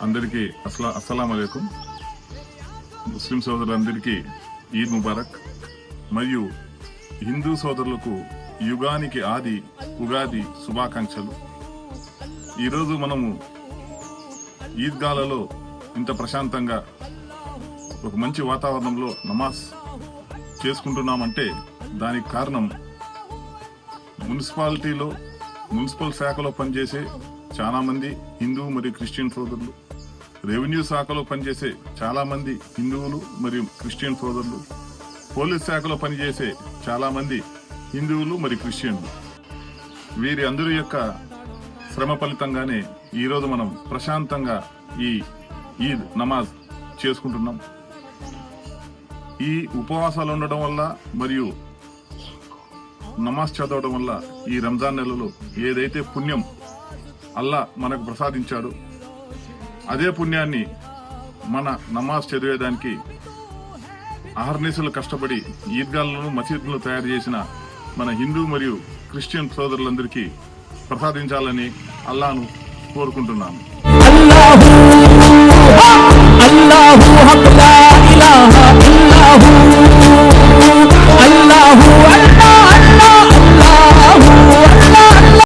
అందరికీ అస్సలాము అలైకుం. ముస్లిం సోదరులందరికీ ఈద్ ముబారక్. మరియు హిందూ సోదరులకు యుగానికి ఆది ఉగాది శుభాకాంక్షలు. ఈరోజు మనము ఈద్గాలలో ఇంత ప్రశాంతంగా ఒక మంచి వాతావరణంలో నమాజ్ చేసుకుంటున్నామంటే దానికి కారణం మున్సిపల్ శాఖలో పనిచేసే చాలా మంది హిందూ మరియు క్రిస్టియన్ సోదరులు, రెవెన్యూ శాఖలో పనిచేసే చాలా మంది హిందువులు మరియు క్రిస్టియన్ సోదరులు, పోలీస్ శాఖలో పనిచేసే చాలా మంది హిందువులు మరియు క్రిస్టియన్లు, వీరి అందరి యొక్క శ్రమ ఫలితంగానే ఈరోజు మనం ప్రశాంతంగా ఈ ఈద్ నమాజ్ చేసుకుంటున్నాం. ఈ ఉపవాసాలు ఉండడం వల్ల మరియు నమాజ్ చదవడం వల్ల ఈ రంజాన్ నెలలో ఏదైతే పుణ్యం అల్లా మనకు ప్రసాదించాడో అదే పుణ్యాన్ని మన నమాజ్ చదివేదానికి అహర్నిశలు కష్టపడి ఈద్గాలను మసీదులను తయారు చేసిన మన హిందూ మరియు క్రిస్టియన్ సోదరులందరికీ ప్రసాదించాలని అల్లాను కోరుకుంటున్నాను. అల్లాహు